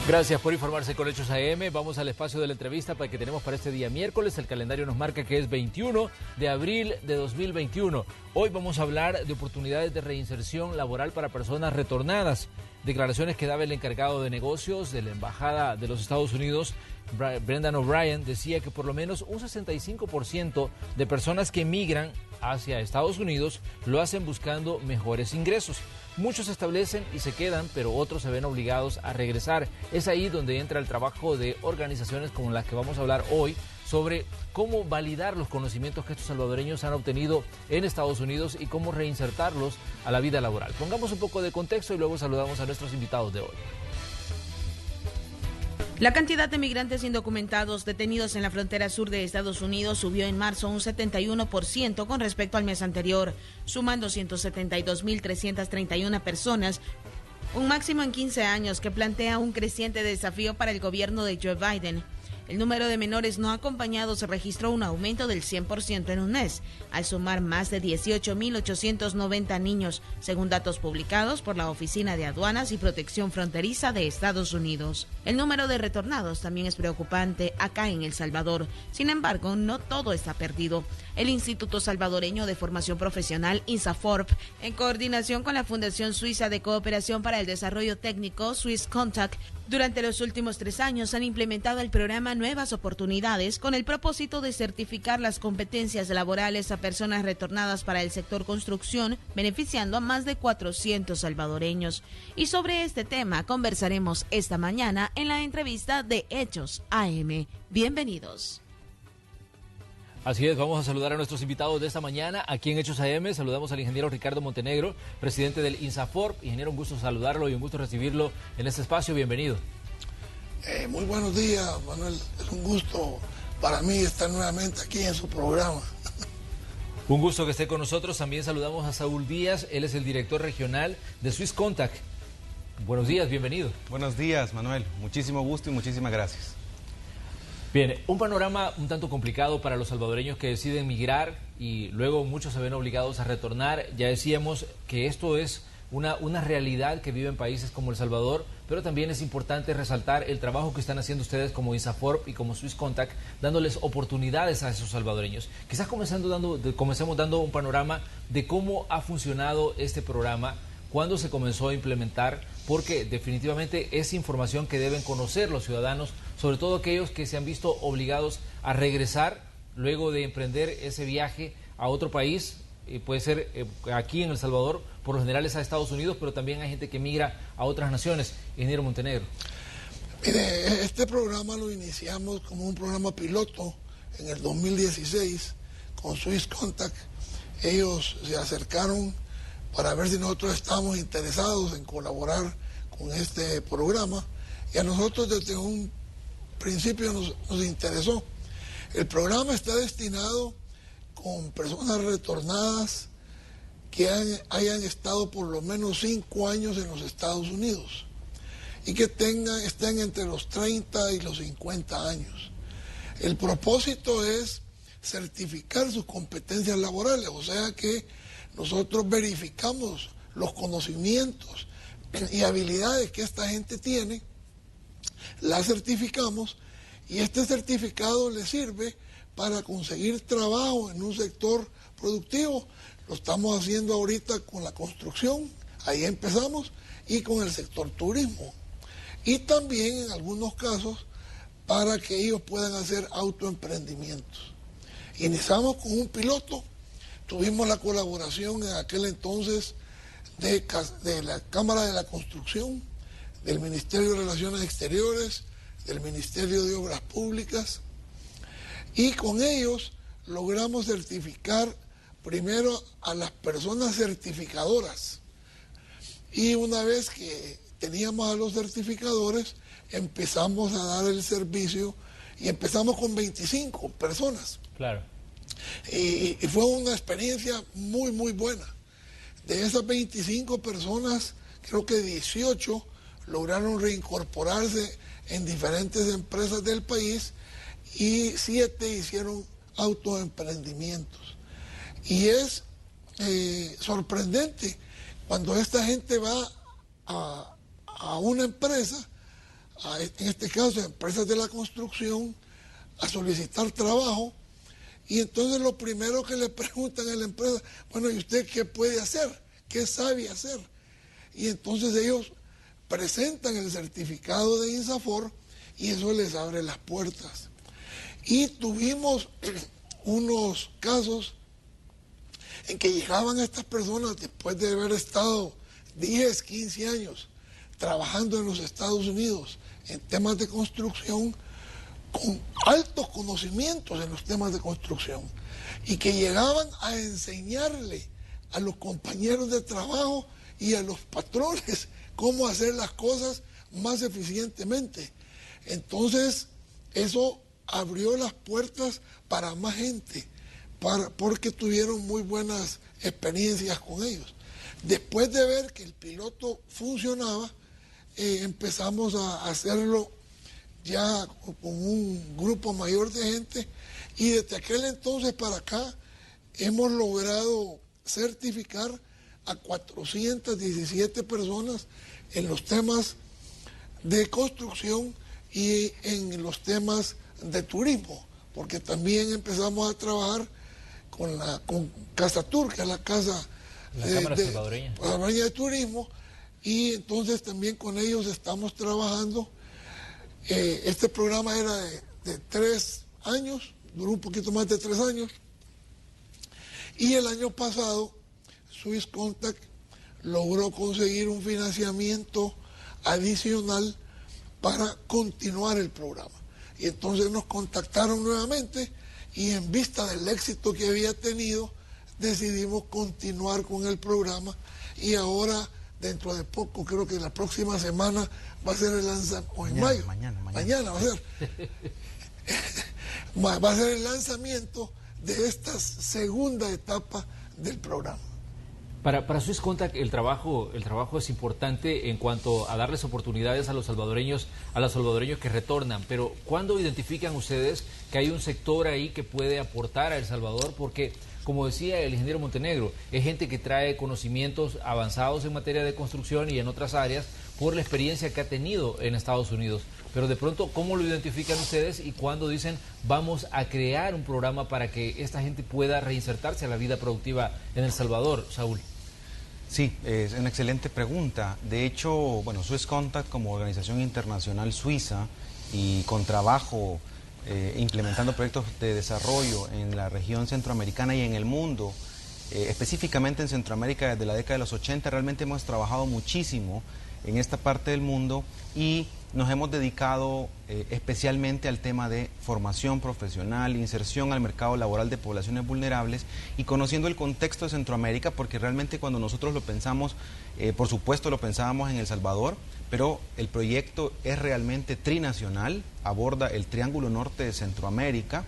Gracias por informarse con Hechos AM. Vamos al espacio de la entrevista que tenemos para este día miércoles. El calendario nos marca que es 21 de abril de 2021. Hoy vamos a hablar de oportunidades de reinserción laboral para personas retornadas. Declaraciones que daba el encargado de negocios de la Embajada de los Estados Unidos, Brendan O'Brien, decía que por lo menos un 65% de personas que migran hacia Estados Unidos lo hacen buscando mejores ingresos. Muchos se establecen y se quedan, pero otros se ven obligados a regresar. Es ahí donde entra el trabajo de organizaciones como las que vamos a hablar hoy, sobre cómo validar los conocimientos que estos salvadoreños han obtenido en Estados Unidos y cómo reinsertarlos a la vida laboral. Pongamos un poco de contexto y luego saludamos a nuestros invitados de hoy. La cantidad de migrantes indocumentados detenidos en la frontera sur de Estados Unidos subió en marzo un 71% con respecto al mes anterior, sumando 172.331 personas, un máximo en 15 años que plantea un creciente desafío para el gobierno de Joe Biden. El número de menores no acompañados registró un aumento del 100% en un mes, al sumar más de 18.890 niños, según datos publicados por la Oficina de Aduanas y Protección Fronteriza de Estados Unidos. El número de retornados también es preocupante acá en El Salvador. Sin embargo, no todo está perdido. El Instituto Salvadoreño de Formación Profesional, INSAFORP, en coordinación con la Fundación Suiza de Cooperación para el Desarrollo Técnico, Swiss Contact, durante los últimos 3 años han implementado el programa Nuevas Oportunidades con el propósito de certificar las competencias laborales a personas retornadas para el sector construcción, beneficiando a más de 400 salvadoreños. Y sobre este tema conversaremos esta mañana en la entrevista de Hechos AM. Bienvenidos. Así es, vamos a saludar a nuestros invitados de esta mañana aquí en Hechos AM. Saludamos al ingeniero Ricardo Montenegro, presidente del INSAFORP. Ingeniero, un gusto saludarlo y un gusto recibirlo en este espacio. Bienvenido. Muy buenos días, Manuel. Es un gusto para mí estar nuevamente aquí en su programa. Un gusto que esté con nosotros. También saludamos a Saúl Díaz. Él es el director regional de Swiss Contact. Buenos días, bienvenido. Buenos días, Manuel. Muchísimo gusto y muchísimas gracias. Bien, un panorama un tanto complicado para los salvadoreños que deciden migrar y luego muchos se ven obligados a retornar. Ya decíamos que esto es una realidad que vive en países como El Salvador, pero también es importante resaltar el trabajo que están haciendo ustedes como INSAFORP y como Swiss Contact, dándoles oportunidades a esos salvadoreños. Quizás comencemos dando un panorama de cómo ha funcionado este programa, cuándo se comenzó a implementar, porque definitivamente es información que deben conocer los ciudadanos, sobre todo aquellos que se han visto obligados a regresar luego de emprender ese viaje a otro país. Puede ser aquí en El Salvador, por lo general es a Estados Unidos, pero también hay gente que migra a otras naciones. Ingeniero Montenegro. Mire, este programa lo iniciamos como un programa piloto en el 2016 con Swiss Contact. Ellos se acercaron para ver si nosotros estábamos interesados en colaborar con este programa, y a nosotros desde un principio nos interesó. El programa está destinado con personas retornadas que hayan estado por lo menos 5 años en los Estados Unidos y que estén entre los 30 y los 50 años. El propósito es certificar sus competencias laborales, o sea que nosotros verificamos los conocimientos y habilidades que esta gente tiene, las certificamos, y este certificado les sirve para conseguir trabajo en un sector productivo. Lo estamos haciendo ahorita con la construcción, ahí empezamos, y con el sector turismo. Y también en algunos casos para que ellos puedan hacer autoemprendimientos. Iniciamos con un piloto, tuvimos la colaboración en aquel entonces de la Cámara de la Construcción, del Ministerio de Relaciones Exteriores, del Ministerio de Obras Públicas, y con ellos logramos certificar primero a las personas certificadoras, y una vez que teníamos a los certificadores empezamos a dar el servicio y empezamos con 25 personas. Claro. Y fue una experiencia muy, muy buena. De esas 25 personas, creo que 18 lograron reincorporarse en diferentes empresas del país y 7 hicieron autoemprendimientos. Y es sorprendente cuando esta gente va a una empresa en este caso, empresas de la construcción, a solicitar trabajo. Y entonces lo primero que le preguntan a la empresa, bueno, ¿y usted qué puede hacer? ¿Qué sabe hacer? Y entonces ellos presentan el certificado de INSAFORP y eso les abre las puertas. Y tuvimos unos casos en que llegaban estas personas después de haber estado 10, 15 años trabajando en los Estados Unidos en temas de construcción, con altos conocimientos en los temas de construcción, y que llegaban a enseñarle a los compañeros de trabajo y a los patrones cómo hacer las cosas más eficientemente. Entonces, eso abrió las puertas para más gente, porque tuvieron muy buenas experiencias con ellos. Después de ver que el piloto funcionaba, empezamos a hacerlo ya con un grupo mayor de gente, y desde aquel entonces para acá hemos logrado certificar a 417 personas en los temas de construcción y en los temas de turismo, porque también empezamos a trabajar con Casatur, que es la casa Cámara Salvadoreña de Turismo, y entonces también con ellos estamos trabajando. Este programa era de 3 años, duró un poquito más de 3 años, y el año pasado Swiss Contact logró conseguir un financiamiento adicional para continuar el programa. Y entonces nos contactaron nuevamente y en vista del éxito que había tenido, decidimos continuar con el programa, y ahora dentro de poco, creo que la próxima semana va a ser el lanzamiento, o en mayo, mañana va a ser, va a ser el lanzamiento de esta segunda etapa del programa. Para Swiss Contact el trabajo es importante en cuanto a darles oportunidades a los salvadoreños que retornan, pero ¿cuándo identifican ustedes que hay un sector ahí que puede aportar a El Salvador? Porque, como decía el ingeniero Montenegro, es gente que trae conocimientos avanzados en materia de construcción y en otras áreas por la experiencia que ha tenido en Estados Unidos. Pero de pronto, ¿cómo lo identifican ustedes y cuándo dicen vamos a crear un programa para que esta gente pueda reinsertarse a la vida productiva en El Salvador, Saúl? Sí, es una excelente pregunta. De hecho, bueno, Swiss Contact como organización internacional suiza y con trabajo implementando proyectos de desarrollo en la región centroamericana y en el mundo, específicamente en Centroamérica desde la década de los 80, realmente hemos trabajado muchísimo en esta parte del mundo y nos hemos dedicado especialmente al tema de formación profesional, inserción al mercado laboral de poblaciones vulnerables y conociendo el contexto de Centroamérica, porque realmente cuando nosotros lo pensamos, por supuesto lo pensábamos en El Salvador, pero el proyecto es realmente trinacional, aborda el Triángulo Norte de Centroamérica.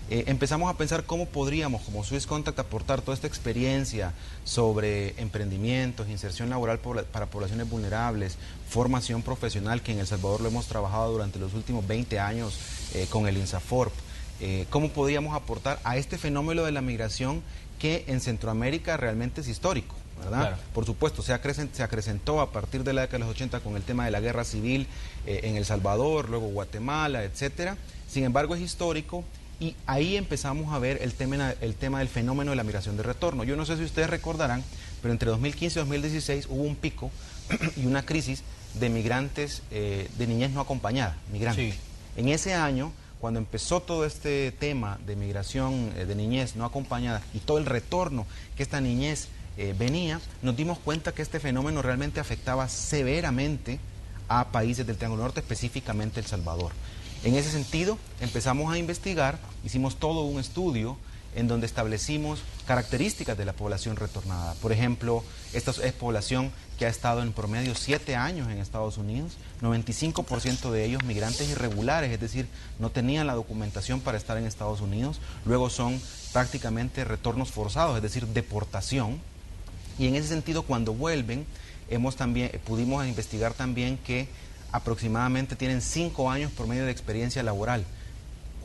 Empezamos a pensar cómo podríamos, como Swiss Contact, aportar toda esta experiencia sobre emprendimientos, inserción laboral para poblaciones vulnerables, formación profesional, que en El Salvador lo hemos trabajado durante los últimos 20 años con el INSAFORP. Cómo podríamos aportar a este fenómeno de la migración que en Centroamérica realmente es histórico, ¿verdad? Claro. Por supuesto, se acrecentó a partir de la década de los 80 con el tema de la guerra civil en El Salvador, luego Guatemala, etcétera. Sin embargo, es histórico. Y ahí empezamos a ver el tema del fenómeno de la migración de retorno. Yo no sé si ustedes recordarán, pero entre 2015 y 2016 hubo un pico y una crisis de migrantes, de niñez no acompañada, migrantes. Sí. En ese año, cuando empezó todo este tema de migración de niñez no acompañada y todo el retorno que esta niñez venía, nos dimos cuenta que este fenómeno realmente afectaba severamente a países del Triángulo Norte, específicamente El Salvador. En ese sentido, empezamos a investigar, hicimos todo un estudio en donde establecimos características de la población retornada. Por ejemplo, esta es población que ha estado en promedio 7 años en Estados Unidos, 95% de ellos migrantes irregulares, es decir, no tenían la documentación para estar en Estados Unidos, luego son prácticamente retornos forzados, es decir, deportación. Y en ese sentido, cuando vuelven, pudimos investigar también que aproximadamente tienen 5 años promedio de experiencia laboral.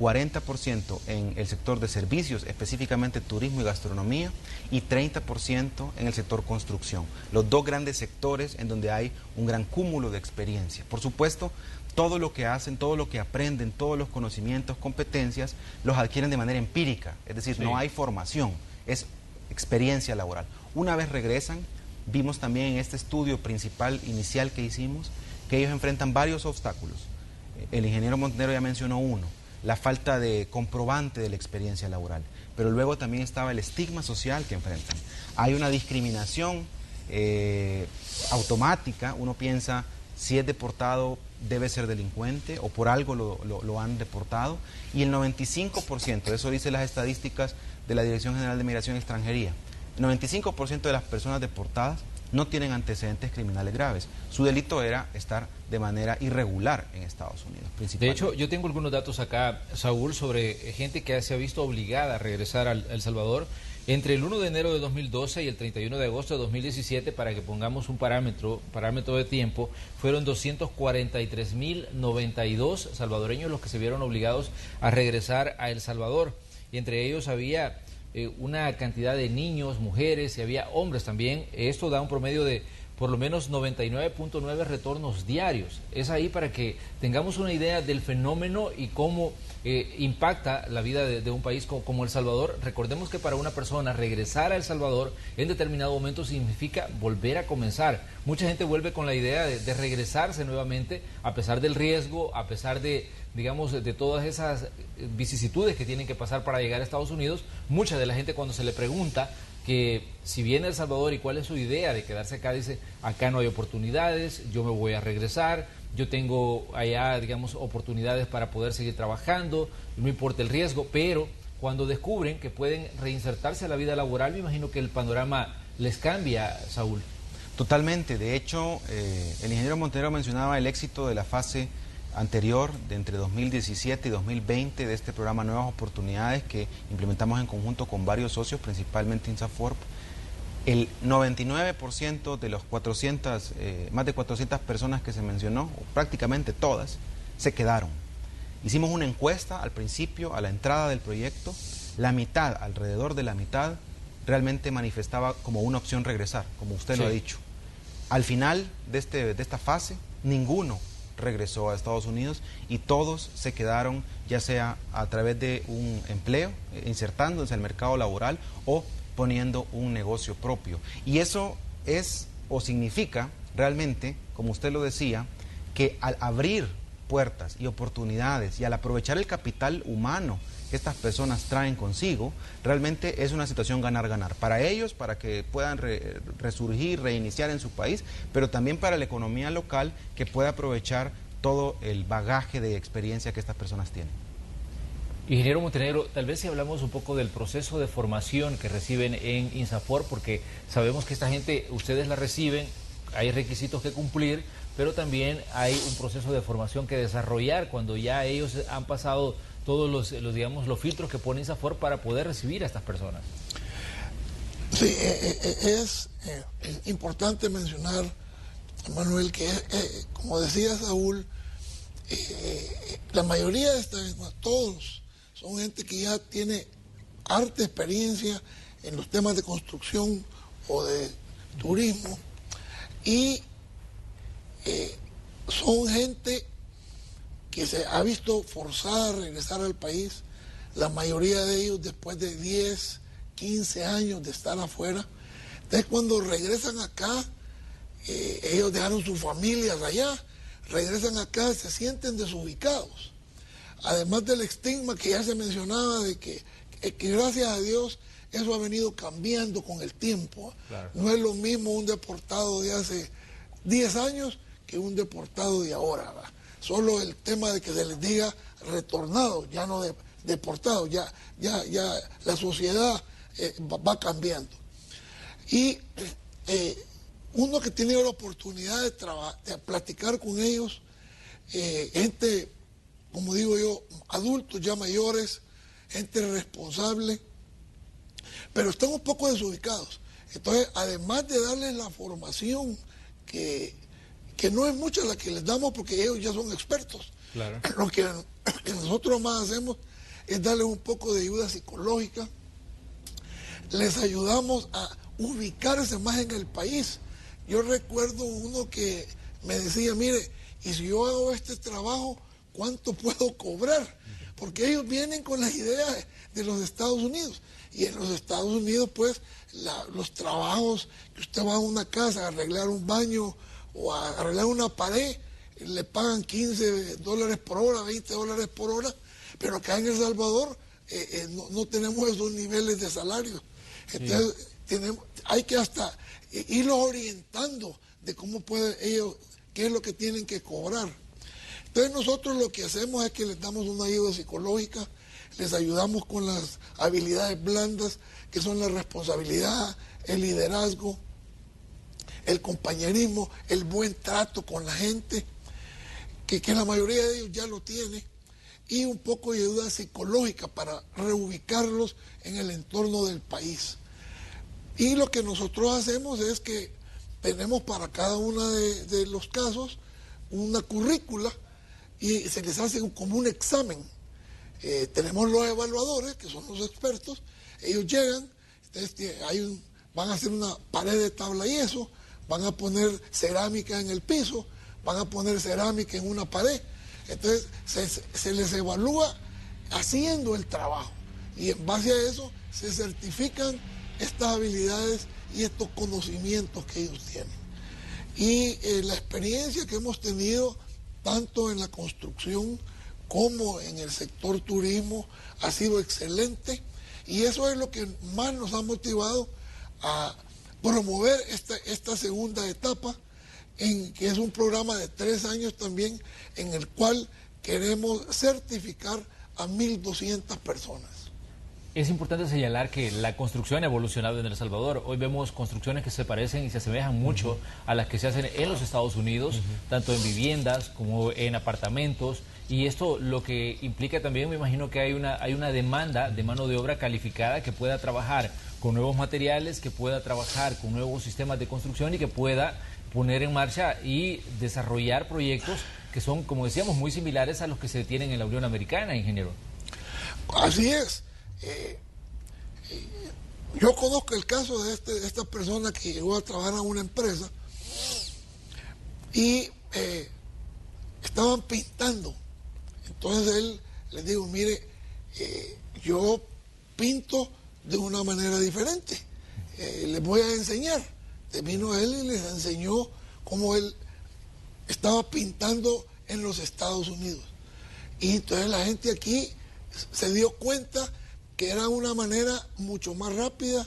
40% en el sector de servicios, específicamente turismo y gastronomía, y 30% en el sector construcción. Los dos grandes sectores en donde hay un gran cúmulo de experiencia. Por supuesto, todo lo que hacen, todo lo que aprenden, todos los conocimientos, competencias, los adquieren de manera empírica, es decir, no hay formación, es experiencia laboral. Una vez regresan, vimos también en este estudio principal inicial que hicimos, que ellos enfrentan varios obstáculos. El ingeniero Montenegro ya mencionó uno, la falta de comprobante de la experiencia laboral, pero luego también estaba el estigma social que enfrentan. Hay una discriminación automática, uno piensa, si es deportado debe ser delincuente o por algo lo han deportado, y el 95%, eso dice las estadísticas de la Dirección General de Migración y Extranjería, el 95% de las personas deportadas no tienen antecedentes criminales graves. Su delito era estar de manera irregular en Estados Unidos, principalmente. De hecho, yo tengo algunos datos acá, Saúl, sobre gente que se ha visto obligada a regresar a El Salvador entre el 1 de enero de 2012 y el 31 de agosto de 2017, para que pongamos un parámetro de tiempo, fueron 243.092 salvadoreños los que se vieron obligados a regresar a El Salvador. Y entre ellos había una cantidad de niños, mujeres y había hombres también. Esto da un promedio de por lo menos 99.9 retornos diarios. Es ahí para que tengamos una idea del fenómeno y cómo impacta la vida de un país como El Salvador. Recordemos que para una persona regresar a El Salvador en determinado momento significa volver a comenzar. Mucha gente vuelve con la idea de regresarse nuevamente a pesar del riesgo, a pesar de, digamos, de todas esas vicisitudes que tienen que pasar para llegar a Estados Unidos. Mucha de la gente, cuando se le pregunta que si viene a El Salvador y cuál es su idea de quedarse acá, dice: acá no hay oportunidades, yo me voy a regresar, yo tengo allá, digamos, oportunidades para poder seguir trabajando, no importa el riesgo. Pero cuando descubren que pueden reinsertarse a la vida laboral, me imagino que el panorama les cambia, Saúl. Totalmente. De hecho, el ingeniero Montenegro mencionaba el éxito de la fase anterior, de entre 2017 y 2020, de este programa Nuevas Oportunidades, que implementamos en conjunto con varios socios, principalmente INSAFORP. El 99% de los más de 400 personas que se mencionó, o prácticamente todas, se quedaron. Hicimos una encuesta al principio, a la entrada del proyecto. La mitad, alrededor de la mitad, realmente manifestaba como una opción regresar, como usted lo ha dicho. Al final de esta fase, ninguno regresó a Estados Unidos y todos se quedaron, ya sea a través de un empleo, insertándose al mercado laboral o poniendo un negocio propio. Y eso es o significa realmente, como usted lo decía, que al abrir puertas y oportunidades y al aprovechar el capital humano que estas personas traen consigo, realmente es una situación ganar-ganar. Para ellos, para que puedan resurgir, reiniciar en su país, pero también para la economía local, que pueda aprovechar todo el bagaje de experiencia que estas personas tienen. Ingeniero Montenegro, tal vez si hablamos un poco del proceso de formación que reciben en INSAFORP, porque sabemos que esta gente, ustedes la reciben, hay requisitos que cumplir, pero también hay un proceso de formación que desarrollar cuando ya ellos han pasado todos los filtros que pone INSAFORP para poder recibir a estas personas. Sí, es importante mencionar, Manuel, que como decía Saúl, la mayoría de estas, todos, son gente que ya tiene harta experiencia en los temas de construcción o de turismo, y son gente que se ha visto forzada a regresar al país, la mayoría de ellos después de 10, 15 años de estar afuera. Entonces, cuando regresan acá, ellos dejaron sus familias allá, regresan acá, se sienten desubicados. Además del estigma que ya se mencionaba, de que gracias a Dios eso ha venido cambiando con el tiempo. Claro. No es lo mismo un deportado de hace 10 años que un deportado de ahora, ¿verdad? Solo el tema de que se les diga retornado, ya no deportado, ya la sociedad va cambiando. Y uno que tiene la oportunidad de platicar con ellos, gente, como digo yo, adultos ya mayores, gente responsable, pero están un poco desubicados. Entonces, además de darles la formación que no es mucha la que les damos, porque ellos ya son expertos. Claro. Lo que nosotros más hacemos es darles un poco de ayuda psicológica. Les ayudamos a ubicarse más en el país. Yo recuerdo uno que me decía, mire, y si yo hago este trabajo, ¿cuánto puedo cobrar? Porque ellos vienen con las ideas de los Estados Unidos. Y en los Estados Unidos, pues, los trabajos que usted va a una casa a arreglar un baño o a arreglar una pared, le pagan $15 por hora, $20 por hora, pero acá en El Salvador no tenemos esos niveles de salario. Entonces, hay que hasta irlos orientando de cómo pueden ellos, qué es lo que tienen que cobrar. Entonces nosotros lo que hacemos es que les damos una ayuda psicológica, les ayudamos con las habilidades blandas, que son la responsabilidad, el liderazgo, el compañerismo, el buen trato con la gente, que la mayoría de ellos ya lo tiene, y un poco de ayuda psicológica para reubicarlos en el entorno del país. Y lo que nosotros hacemos es que tenemos para cada uno de los casos una currícula y se les hace como un examen. Tenemos los evaluadores, que son los expertos, ellos llegan, van a hacer una pared de tabla y yeso, van a poner cerámica en el piso, van a poner cerámica en una pared. Entonces se les evalúa haciendo el trabajo y en base a eso se certifican estas habilidades y estos conocimientos que ellos tienen. Y la experiencia que hemos tenido tanto en la construcción como en el sector turismo ha sido excelente, y eso es lo que más nos ha motivado a promover esta segunda etapa, que es un programa de 3 años también, en el cual queremos certificar a 1.200 personas. Es importante señalar que la construcción ha evolucionado en El Salvador. Hoy vemos construcciones que se parecen y se asemejan mucho a las que se hacen en los Estados Unidos, tanto en viviendas como en apartamentos. Y esto lo que implica también, me imagino que hay una demanda de mano de obra calificada que pueda trabajar con nuevos materiales, que pueda trabajar con nuevos sistemas de construcción y que pueda poner en marcha y desarrollar proyectos que son, como decíamos, muy similares a los que se tienen en la Unión Americana, ingeniero. Así es. Yo conozco el caso de esta persona que llegó a trabajar a una empresa y estaban pintando. Entonces él les dijo, mire, yo pinto de una manera diferente, les voy a enseñar. Vino él y les enseñó cómo él estaba pintando en los Estados Unidos. Y entonces la gente aquí se dio cuenta que era una manera mucho más rápida,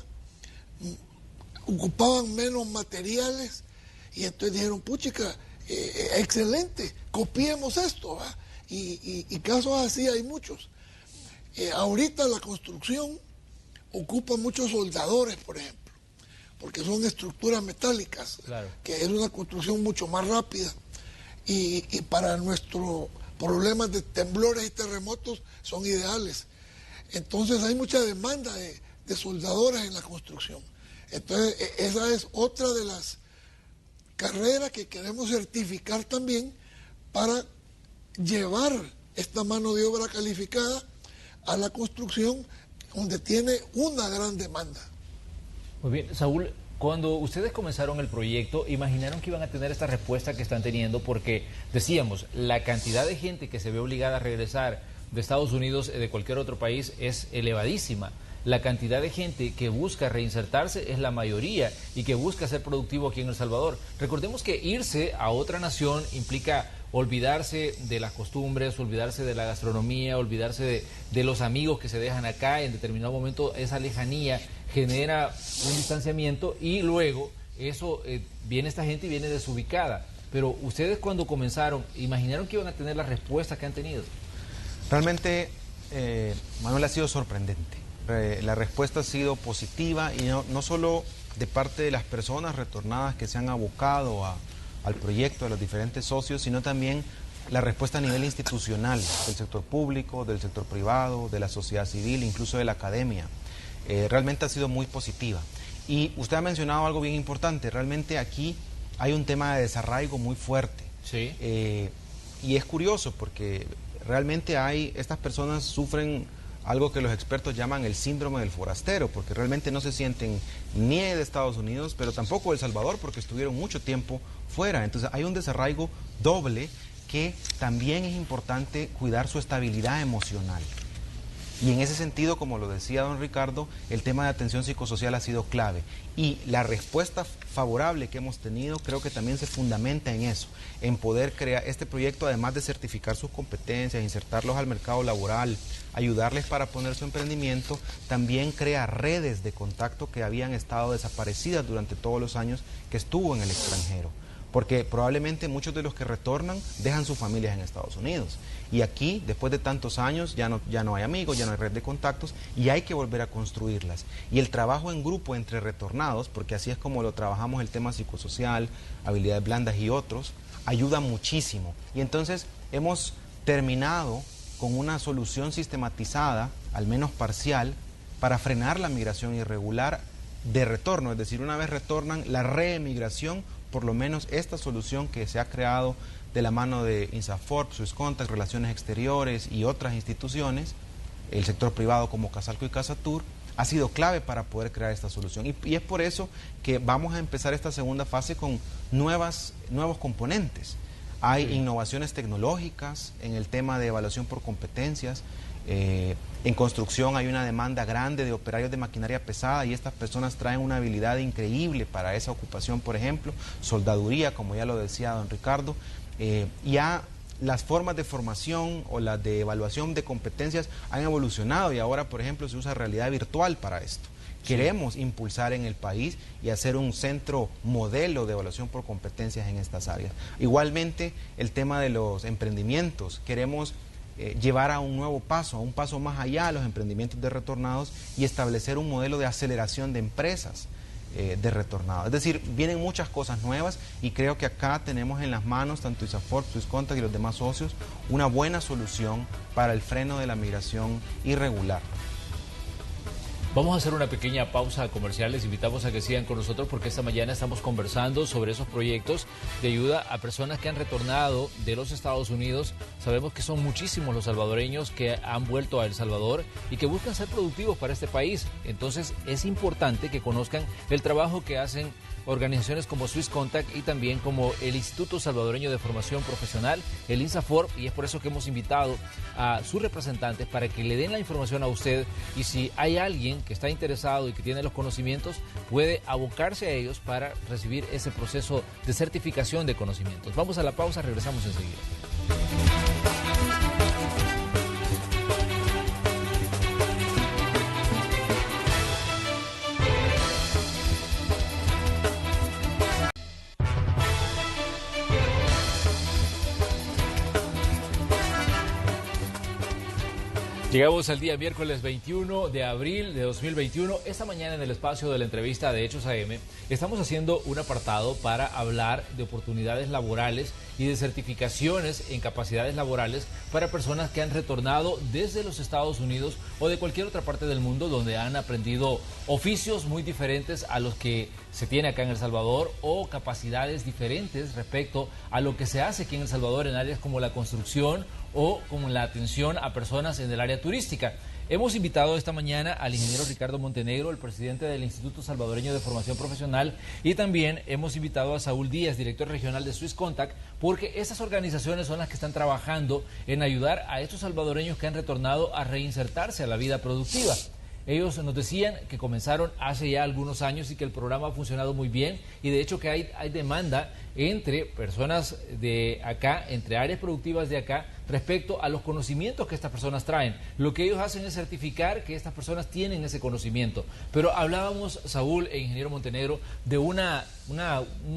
ocupaban menos materiales, y entonces dijeron, puchica, excelente, copiemos esto, ¿verdad? Y casos así hay muchos. Ahorita la construcción ocupa muchos soldadores, por ejemplo, porque son estructuras metálicas, claro, que es una construcción mucho más rápida, y para nuestros problemas de temblores y terremotos son ideales. Entonces hay mucha demanda de soldadores en la construcción. Entonces esa es otra de las carreras que queremos certificar también para llevar esta mano de obra calificada a la construcción, donde tiene una gran demanda. Muy bien, Saúl, cuando ustedes comenzaron el proyecto, ¿imaginaron que iban a tener esta respuesta que están teniendo? Porque decíamos, la cantidad de gente que se ve obligada a regresar de Estados Unidos, de cualquier otro país, es elevadísima. La cantidad de gente que busca reinsertarse es la mayoría y que busca ser productivo aquí en El Salvador. Recordemos que irse a otra nación implica olvidarse de las costumbres, olvidarse de la gastronomía, olvidarse de los amigos que se dejan acá. En determinado momento esa lejanía genera un distanciamiento y luego eso viene esta gente y viene desubicada. Pero ustedes cuando comenzaron, ¿imaginaron que iban a tener la respuesta que han tenido? Realmente, Manuel, ha sido sorprendente. La respuesta ha sido positiva y no solo de parte de las personas retornadas que se han abocado al proyecto, de los diferentes socios, sino también la respuesta a nivel institucional, del sector público, del sector privado, de la sociedad civil, incluso de la academia. Realmente ha sido muy positiva. Y usted ha mencionado algo bien importante, realmente aquí hay un tema de desarraigo muy fuerte. Sí. Y es curioso porque realmente estas personas sufren algo que los expertos llaman el síndrome del forastero, porque realmente no se sienten ni de Estados Unidos, pero tampoco de El Salvador, porque estuvieron mucho tiempo fuera. Entonces hay un desarraigo doble que también es importante cuidar su estabilidad emocional. Y en ese sentido, como lo decía don Ricardo, el tema de atención psicosocial ha sido clave. Y la respuesta favorable que hemos tenido creo que también se fundamenta en eso, en poder crear este proyecto, además de certificar sus competencias, insertarlos al mercado laboral, ayudarles para poner su emprendimiento, también crea redes de contacto que habían estado desaparecidas durante todos los años que estuvo en el extranjero. Porque probablemente muchos de los que retornan dejan sus familias en Estados Unidos. Y aquí, después de tantos años, ya no hay amigos, ya no hay red de contactos y hay que volver a construirlas. Y el trabajo en grupo entre retornados, porque así es como lo trabajamos el tema psicosocial, habilidades blandas y otros, ayuda muchísimo. Y entonces hemos terminado con una solución sistematizada, al menos parcial, para frenar la migración irregular de retorno. Es decir, una vez retornan, la reemigración, por lo menos esta solución que se ha creado de la mano de INSAFORP, Swisscontact, Relaciones Exteriores y otras instituciones, el sector privado como Casalco y Casatur, ha sido clave para poder crear esta solución. Y es por eso que vamos a empezar esta segunda fase con nuevos componentes. Hay innovaciones tecnológicas en el tema de evaluación por competencias. En construcción hay una demanda grande de operarios de maquinaria pesada y estas personas traen una habilidad increíble para esa ocupación, por ejemplo, soldaduría, como ya lo decía don Ricardo. Ya las formas de formación o las de evaluación de competencias han evolucionado y ahora, por ejemplo, se usa realidad virtual para esto. Queremos impulsar en el país y hacer un centro modelo de evaluación por competencias en estas áreas. Igualmente, el tema de los emprendimientos, queremos llevar a un nuevo paso, a un paso más allá a los emprendimientos de retornados y establecer un modelo de aceleración de empresas de retornados. Es decir, vienen muchas cosas nuevas y creo que acá tenemos en las manos, tanto INSAFORP, Swisscontact y los demás socios, una buena solución para el freno de la migración irregular. Vamos a hacer una pequeña pausa comercial, les invitamos a que sigan con nosotros porque esta mañana estamos conversando sobre esos proyectos de ayuda a personas que han retornado de los Estados Unidos. Sabemos que son muchísimos los salvadoreños que han vuelto a El Salvador y que buscan ser productivos para este país. Entonces es importante que conozcan el trabajo que hacen organizaciones como Swisscontact y también como el Instituto Salvadoreño de Formación Profesional, el INSAFORP, y es por eso que hemos invitado a sus representantes para que le den la información a usted y si hay alguien que está interesado y que tiene los conocimientos, puede abocarse a ellos para recibir ese proceso de certificación de conocimientos. Vamos a la pausa, regresamos enseguida. Llegamos al día miércoles 21 de abril de 2021. Esta mañana en el espacio de la entrevista de Hechos AM estamos haciendo un apartado para hablar de oportunidades laborales y de certificaciones en capacidades laborales para personas que han retornado desde los Estados Unidos o de cualquier otra parte del mundo donde han aprendido oficios muy diferentes a los que se tiene acá en El Salvador o capacidades diferentes respecto a lo que se hace aquí en El Salvador en áreas como la construcción o como la atención a personas en el área turística. Hemos invitado esta mañana al ingeniero Ricardo Montenegro, el presidente del Instituto Salvadoreño de Formación Profesional, y también hemos invitado a Saúl Díaz, director regional de Swisscontact, porque esas organizaciones son las que están trabajando en ayudar a estos salvadoreños que han retornado a reinsertarse a la vida productiva. Ellos nos decían que comenzaron hace ya algunos años y que el programa ha funcionado muy bien y de hecho que hay demanda entre personas de acá, entre áreas productivas de acá, respecto a los conocimientos que estas personas traen. Lo que ellos hacen es certificar que estas personas tienen ese conocimiento. Pero hablábamos, Saúl e ingeniero Montenegro, de un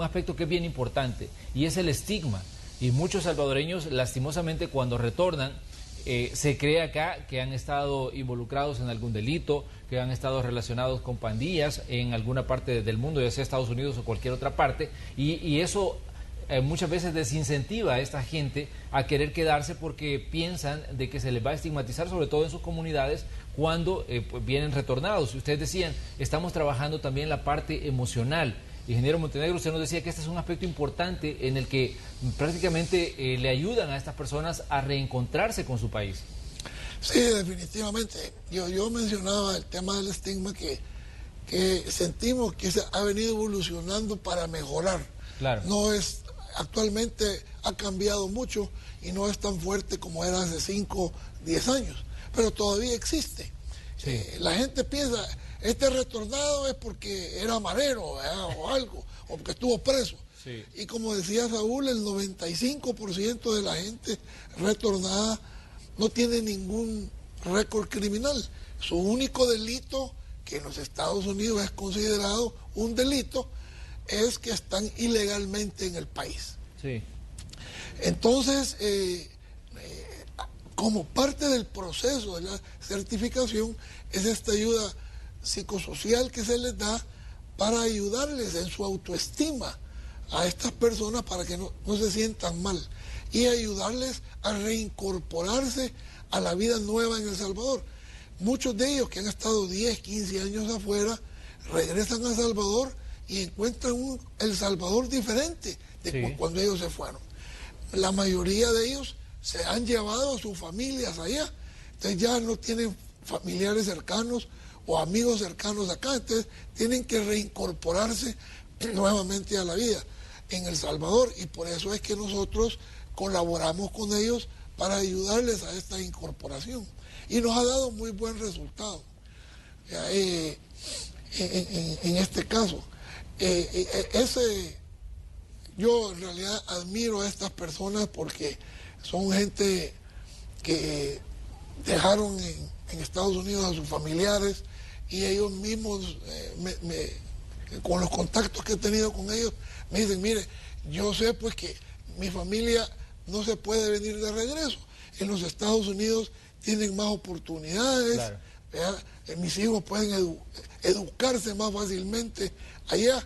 aspecto que es bien importante y es el estigma. Y muchos salvadoreños, lastimosamente, cuando retornan, se cree acá que han estado involucrados en algún delito, que han estado relacionados con pandillas en alguna parte del mundo, ya sea Estados Unidos o cualquier otra parte, y eso muchas veces desincentiva a esta gente a querer quedarse porque piensan de que se les va a estigmatizar, sobre todo en sus comunidades, cuando pues vienen retornados. Ustedes decían, estamos trabajando también la parte emocional. Ingeniero Montenegro, usted nos decía que este es un aspecto importante en el que prácticamente le ayudan a estas personas a reencontrarse con su país. Sí, definitivamente. Yo mencionaba el tema del estigma que sentimos que se ha venido evolucionando para mejorar. Claro. No es, actualmente ha cambiado mucho y no es tan fuerte como era hace 5, 10 años, pero todavía existe. Sí. La gente piensa, este retornado es porque era marero, ¿verdad? O algo, o porque estuvo preso. Sí. Y como decía Saúl, el 95% de la gente retornada no tiene ningún récord criminal. Su único delito, que en los Estados Unidos es considerado un delito, es que están ilegalmente en el país. Sí. Entonces, como parte del proceso de la certificación, es esta ayuda psicosocial que se les da para ayudarles en su autoestima a estas personas para que no se sientan mal y ayudarles a reincorporarse a la vida nueva en El Salvador. Muchos de ellos que han estado 10, 15 años afuera, regresan a El Salvador y encuentran El Salvador diferente de cuando ellos se fueron. La mayoría de ellos se han llevado a sus familias allá, entonces ya no tienen familiares cercanos o amigos cercanos acá, entonces tienen que reincorporarse nuevamente a la vida en El Salvador, y por eso es que nosotros colaboramos con ellos para ayudarles a esta incorporación, y nos ha dado muy buen resultado en este caso. Yo en realidad admiro a estas personas porque son gente que dejaron en Estados Unidos a sus familiares, y ellos mismos, con los contactos que he tenido con ellos, me dicen, mire, yo sé pues que mi familia no se puede venir de regreso. En los Estados Unidos tienen más oportunidades, claro. Mis hijos pueden educarse más fácilmente allá.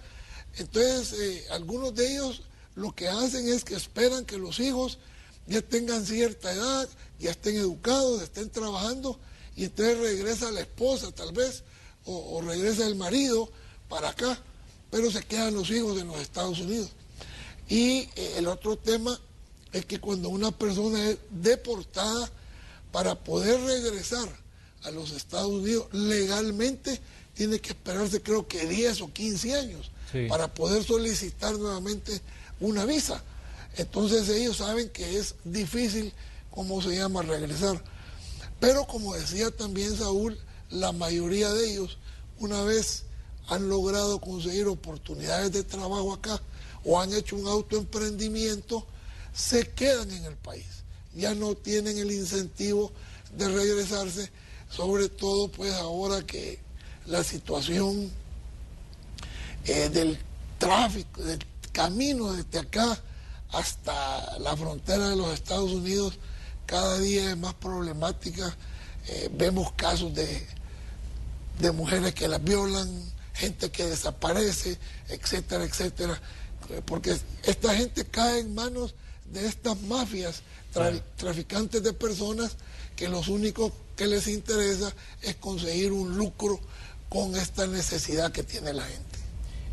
Entonces, algunos de ellos lo que hacen es que esperan que los hijos ya tengan cierta edad, ya estén educados, estén trabajando, y entonces regresa la esposa tal vez, o regresa el marido para acá, pero se quedan los hijos en los Estados Unidos. Y el otro tema es que cuando una persona es deportada, para poder regresar a los Estados Unidos legalmente, tiene que esperarse creo que 10 o 15 años para poder solicitar nuevamente una visa. Entonces ellos saben que es difícil, ¿cómo se llama?, regresar. Pero como decía también Saúl, la mayoría de ellos, una vez han logrado conseguir oportunidades de trabajo acá o han hecho un autoemprendimiento, se quedan en el país. Ya no tienen el incentivo de regresarse, sobre todo pues ahora que la situación del tráfico, del camino desde acá hasta la frontera de los Estados Unidos cada día es más problemática. Vemos casos de mujeres que las violan, gente que desaparece, etcétera, etcétera, porque esta gente cae en manos de estas mafias traficantes de personas, que los únicos que les interesa es conseguir un lucro con esta necesidad que tiene la gente.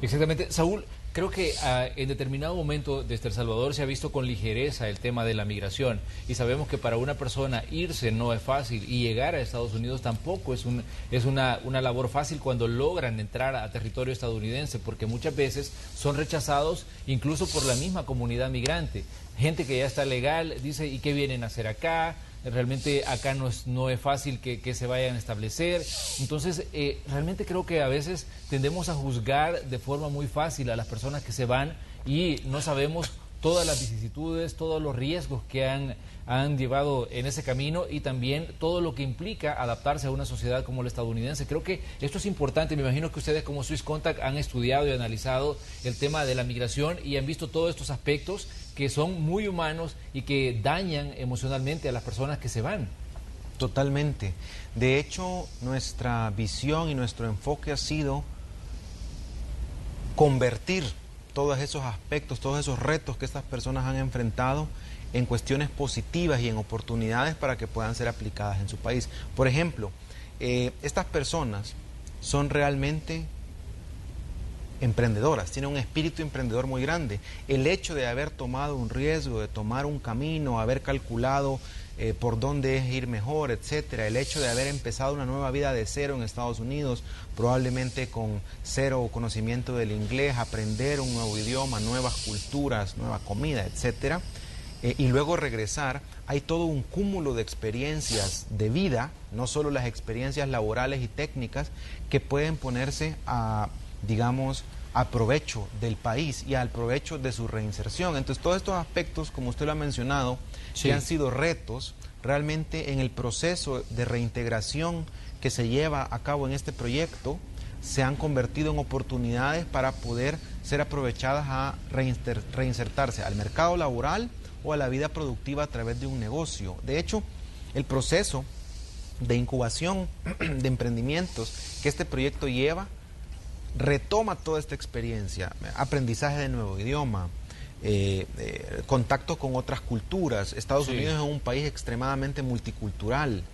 Exactamente. Saúl, creo que en determinado momento desde El Salvador se ha visto con ligereza el tema de la migración, y sabemos que para una persona irse no es fácil, y llegar a Estados Unidos tampoco es una labor fácil cuando logran entrar a territorio estadounidense, porque muchas veces son rechazados incluso por la misma comunidad migrante. Gente que ya está legal dice, ¿y qué vienen a hacer acá? Realmente acá no es fácil que se vayan a establecer. Entonces, realmente creo que a veces tendemos a juzgar de forma muy fácil a las personas que se van, y no sabemos todas las vicisitudes, todos los riesgos que han llevado en ese camino, y también todo lo que implica adaptarse a una sociedad como la estadounidense. Creo que esto es importante. Me imagino que ustedes como Swiss Contact han estudiado y analizado el tema de la migración y han visto todos estos aspectos que son muy humanos y que dañan emocionalmente a las personas que se van. Totalmente. De hecho, nuestra visión y nuestro enfoque ha sido convertir todos esos aspectos, todos esos retos que estas personas han enfrentado en cuestiones positivas y en oportunidades para que puedan ser aplicadas en su país. Por ejemplo, estas personas son realmente emprendedoras, tienen un espíritu emprendedor muy grande. El hecho de haber tomado un riesgo, de tomar un camino, haber calculado por dónde es ir mejor, etcétera. El hecho de haber empezado una nueva vida de cero en Estados Unidos, probablemente con cero conocimiento del inglés, aprender un nuevo idioma, nuevas culturas, nueva comida, etcétera, y luego regresar, hay todo un cúmulo de experiencias de vida, no solo las experiencias laborales y técnicas, que pueden ponerse a, digamos, a provecho del país y al provecho de su reinserción. Entonces, todos estos aspectos, como usted lo ha mencionado, Sí. que han sido retos realmente en el proceso de reintegración que se lleva a cabo en este proyecto, se han convertido en oportunidades para poder ser aprovechadas a reinsertarse al mercado laboral o a la vida productiva a través de un negocio. De hecho, el proceso de incubación de emprendimientos que este proyecto lleva retoma toda esta experiencia, aprendizaje de nuevo idioma, contacto con otras culturas. Estados Unidos es un país extremadamente multicultural.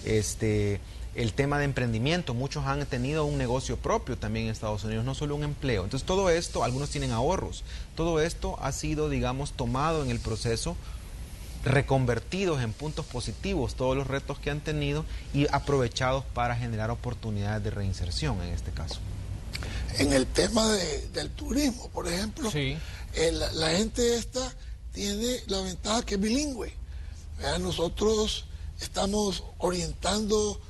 El tema de emprendimiento, muchos han tenido un negocio propio también en Estados Unidos, no solo un empleo. Entonces todo esto, algunos tienen ahorros, todo esto ha sido, digamos, tomado en el proceso, reconvertidos en puntos positivos, todos los retos que han tenido y aprovechados para generar oportunidades de reinserción en este caso. En el tema del turismo, por ejemplo, la gente esta tiene la ventaja que es bilingüe. Nosotros estamos orientando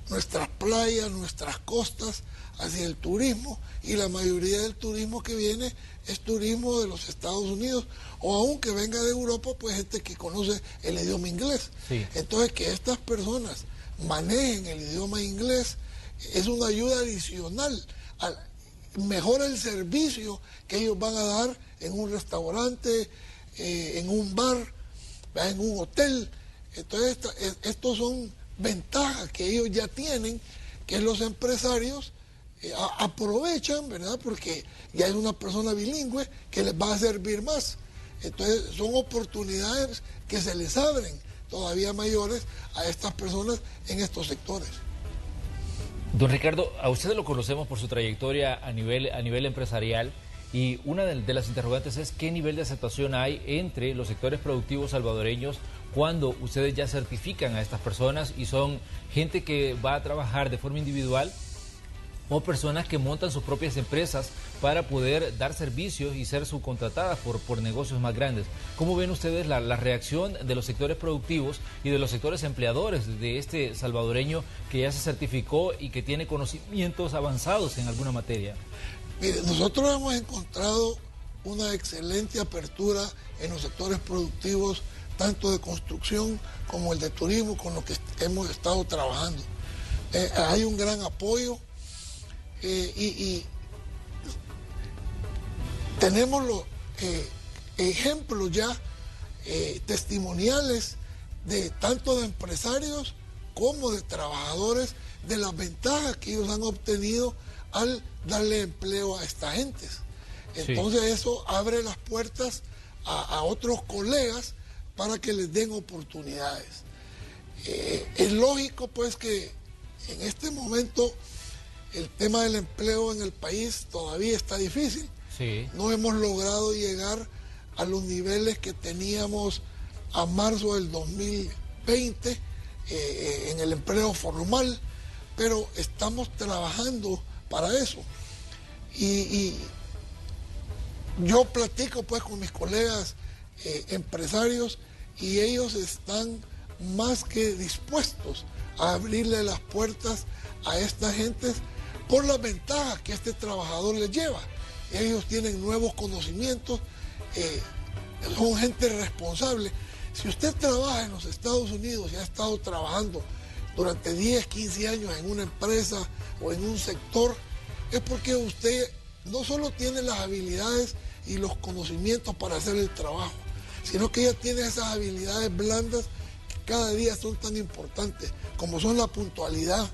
nuestras playas, nuestras costas hacia el turismo, y la mayoría del turismo que viene es turismo de los Estados Unidos, o aunque venga de Europa, pues gente que conoce el idioma inglés. Entonces, que estas personas manejen el idioma inglés es una ayuda adicional, mejora el servicio que ellos van a dar en un restaurante, en un bar, en un hotel. Entonces, estos son ventajas que ellos ya tienen, que los empresarios aprovechan, ¿verdad? Porque ya es una persona bilingüe que les va a servir más. Entonces, son oportunidades que se les abren todavía mayores a estas personas en estos sectores. Don Ricardo, a usted lo conocemos por su trayectoria a nivel empresarial, y una de las interrogantes es qué nivel de aceptación hay entre los sectores productivos salvadoreños cuando ustedes ya certifican a estas personas y son gente que va a trabajar de forma individual o personas que montan sus propias empresas para poder dar servicios y ser subcontratadas por negocios más grandes. ¿Cómo ven ustedes la reacción de los sectores productivos y de los sectores empleadores de este salvadoreño que ya se certificó y que tiene conocimientos avanzados en alguna materia? Mire, nosotros hemos encontrado una excelente apertura en los sectores productivos, tanto de construcción como el de turismo, con lo que hemos estado trabajando. Hay un gran apoyo. Y tenemos los ejemplos ya testimoniales de tanto de empresarios como de trabajadores, de las ventajas que ellos han obtenido al darle empleo a estas gentes. Entonces eso abre las puertas a otros colegas para que les den oportunidades. Es lógico pues que en este momento el tema del empleo en el país todavía está difícil. No hemos logrado llegar a los niveles que teníamos a marzo del 2020 en el empleo formal, pero estamos trabajando para eso. Y yo platico pues con mis colegas empresarios, y ellos están más que dispuestos a abrirle las puertas a estas gentes por las ventajas que este trabajador les lleva. Ellos tienen nuevos conocimientos, son gente responsable. Si usted trabaja en los Estados Unidos y ha estado trabajando durante 10, 15 años en una empresa o en un sector, es porque usted no solo tiene las habilidades y los conocimientos para hacer el trabajo, sino que ya tiene esas habilidades blandas que cada día son tan importantes, como son la puntualidad,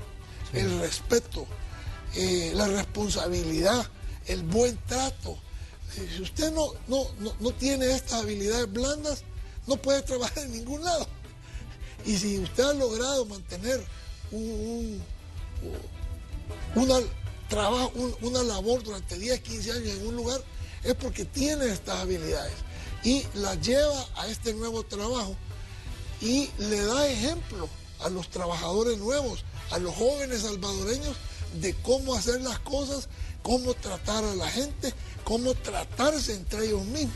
el respeto, la responsabilidad, el buen trato. Si usted no tiene estas habilidades blandas, no puede trabajar en ningún lado. Y si usted ha logrado mantener una labor durante 10, 15 años en un lugar, es porque tiene estas habilidades y las lleva a este nuevo trabajo. y le da ejemplo a los trabajadores nuevos, a los jóvenes salvadoreños, de cómo hacer las cosas, cómo tratar a la gente, cómo tratarse entre ellos mismos.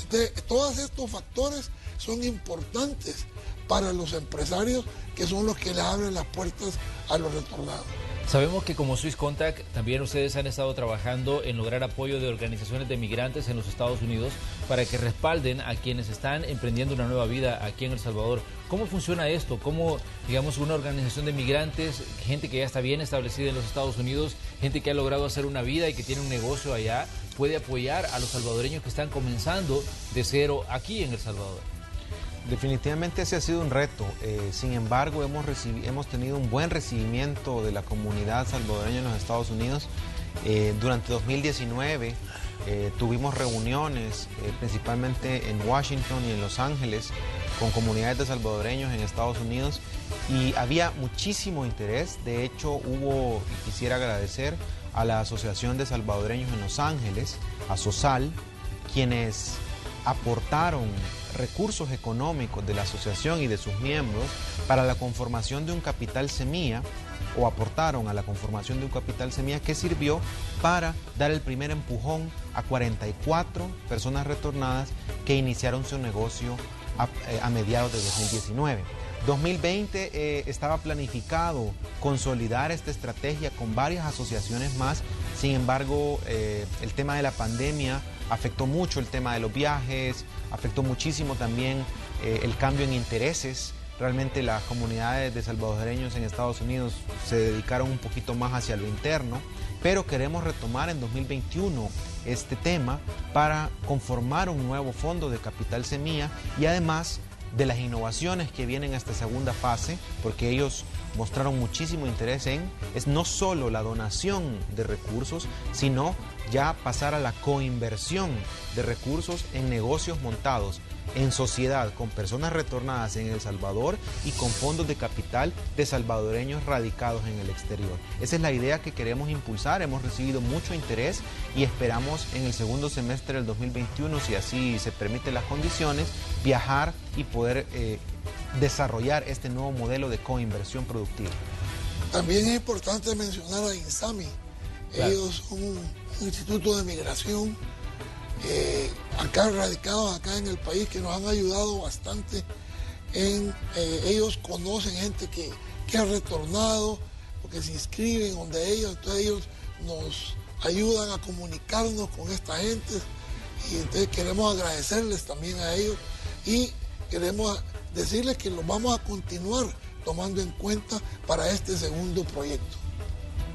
Entonces, todos estos factores son importantes para los empresarios, que son los que le abren las puertas a los retornados. Sabemos que como Swiss Contact también ustedes han estado trabajando en lograr apoyo de organizaciones de migrantes en los Estados Unidos para que respalden a quienes están emprendiendo una nueva vida aquí en El Salvador. ¿Cómo funciona esto? ¿Cómo, digamos, una organización de migrantes, gente que ya está bien establecida en los Estados Unidos, gente que ha logrado hacer una vida y que tiene un negocio allá, puede apoyar a los salvadoreños que están comenzando de cero aquí en El Salvador? Definitivamente ese ha sido un reto. Sin embargo, hemos tenido un buen recibimiento de la comunidad salvadoreña en los Estados Unidos. Durante 2019 tuvimos reuniones principalmente en Washington y en Los Ángeles con comunidades de salvadoreños en Estados Unidos y había muchísimo interés. De hecho, quisiera agradecer a la Asociación de Salvadoreños en Los Ángeles, a SOSAL, quienes aportaron recursos económicos de la asociación y de sus miembros para la conformación de un capital semilla, o aportaron a la conformación de un capital semilla que sirvió para dar el primer empujón a 44 personas retornadas que iniciaron su negocio a mediados de 2019. 2020 estaba planificado consolidar esta estrategia con varias asociaciones más. Sin embargo, el tema de la pandemia afectó mucho el tema de los viajes, afectó muchísimo también el cambio en intereses. Realmente las comunidades de salvadoreños en Estados Unidos se dedicaron un poquito más hacia lo interno, pero queremos retomar en 2021 este tema para conformar un nuevo fondo de capital semilla y además de las innovaciones que vienen a esta segunda fase, porque ellos mostraron muchísimo interés es no solo la donación de recursos, sino ya pasar a la coinversión de recursos en negocios montados en sociedad con personas retornadas en El Salvador y con fondos de capital de salvadoreños radicados en el exterior. Esa es la idea que queremos impulsar. Hemos recibido mucho interés y esperamos en el segundo semestre del 2021, si así se permiten las condiciones, viajar y poder desarrollar este nuevo modelo de coinversión productiva. También es importante mencionar a INSAMI. Claro. Ellos son un instituto de migración acá radicados acá en el país, que nos han ayudado bastante ellos conocen gente que ha retornado, porque se inscriben donde ellos, entonces ellos nos ayudan a comunicarnos con esta gente y entonces queremos agradecerles también a ellos y queremos decirles que los vamos a continuar tomando en cuenta para este segundo proyecto.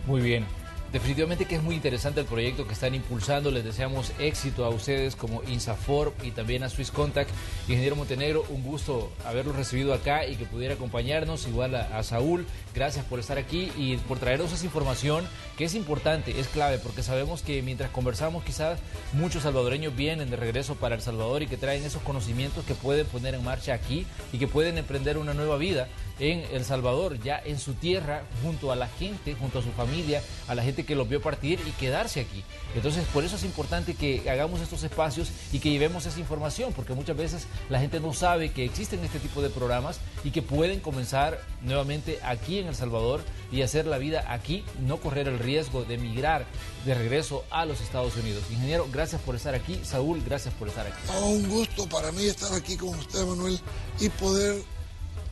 Muy bien. Definitivamente que es muy interesante el proyecto que están impulsando. Les deseamos éxito a ustedes como INSAFOR y también a Swiss Contact. Ingeniero Montenegro, un gusto haberlo recibido acá y que pudiera acompañarnos, igual a Saúl. Gracias por estar aquí y por traernos esa información que es importante, es clave, porque sabemos que mientras conversamos quizás muchos salvadoreños vienen de regreso para El Salvador y que traen esos conocimientos que pueden poner en marcha aquí y que pueden emprender una nueva vida en El Salvador, ya en su tierra, junto a la gente, junto a su familia, a la gente que los vio partir y quedarse aquí. Entonces, por eso es importante que hagamos estos espacios y que llevemos esa información, porque muchas veces la gente no sabe que existen este tipo de programas y que pueden comenzar nuevamente aquí en El Salvador y hacer la vida aquí, no correr el riesgo de emigrar de regreso a los Estados Unidos. Ingeniero, gracias por estar aquí. Saúl, gracias por estar aquí. Un gusto para mí estar aquí con usted, Manuel, y poder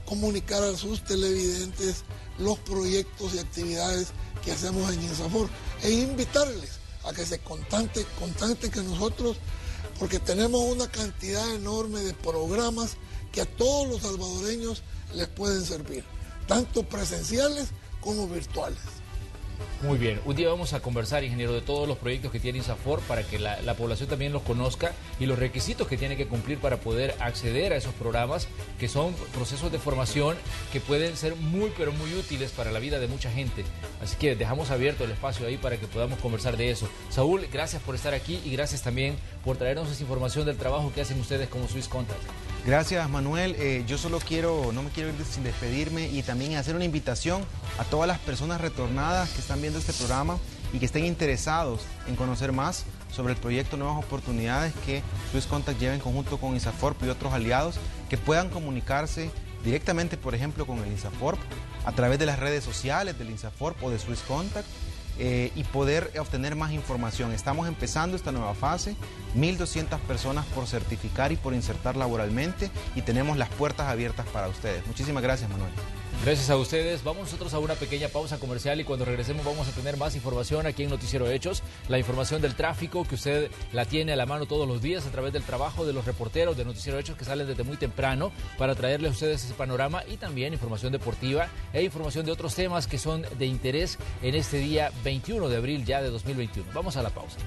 comunicar a sus televidentes los proyectos y actividades que hacemos en INSAFOR e invitarles a que se contacten con nosotros, porque tenemos una cantidad enorme de programas que a todos los salvadoreños les pueden servir, tanto presenciales como virtuales. Muy bien, un día vamos a conversar, ingeniero, de todos los proyectos que tiene INSAFOR para que la población también los conozca y los requisitos que tiene que cumplir para poder acceder a esos programas, que son procesos de formación que pueden ser muy, pero muy útiles para la vida de mucha gente. Así que dejamos abierto el espacio ahí para que podamos conversar de eso. Saúl, gracias por estar aquí y gracias también por traernos esa información del trabajo que hacen ustedes como Swiss Contact. Gracias, Manuel. Yo solo no me quiero ir sin despedirme y también hacer una invitación a todas las personas retornadas que están viendo este programa y que estén interesados en conocer más sobre el proyecto Nuevas Oportunidades que Swiss Contact lleva en conjunto con INSAFORP y otros aliados, que puedan comunicarse directamente, por ejemplo, con el INSAFORP a través de las redes sociales del INSAFORP o de Swiss Contact, y poder obtener más información. Estamos empezando esta nueva fase, 1.200 personas por certificar y por insertar laboralmente, y tenemos las puertas abiertas para ustedes. Muchísimas gracias, Manuel. Gracias a ustedes. Vamos nosotros a una pequeña pausa comercial y cuando regresemos vamos a tener más información aquí en Noticiero Hechos. La información del tráfico que usted la tiene a la mano todos los días a través del trabajo de los reporteros de Noticiero Hechos que salen desde muy temprano para traerles a ustedes ese panorama y también información deportiva e información de otros temas que son de interés en este día 21 de abril ya de 2021. Vamos a la pausa.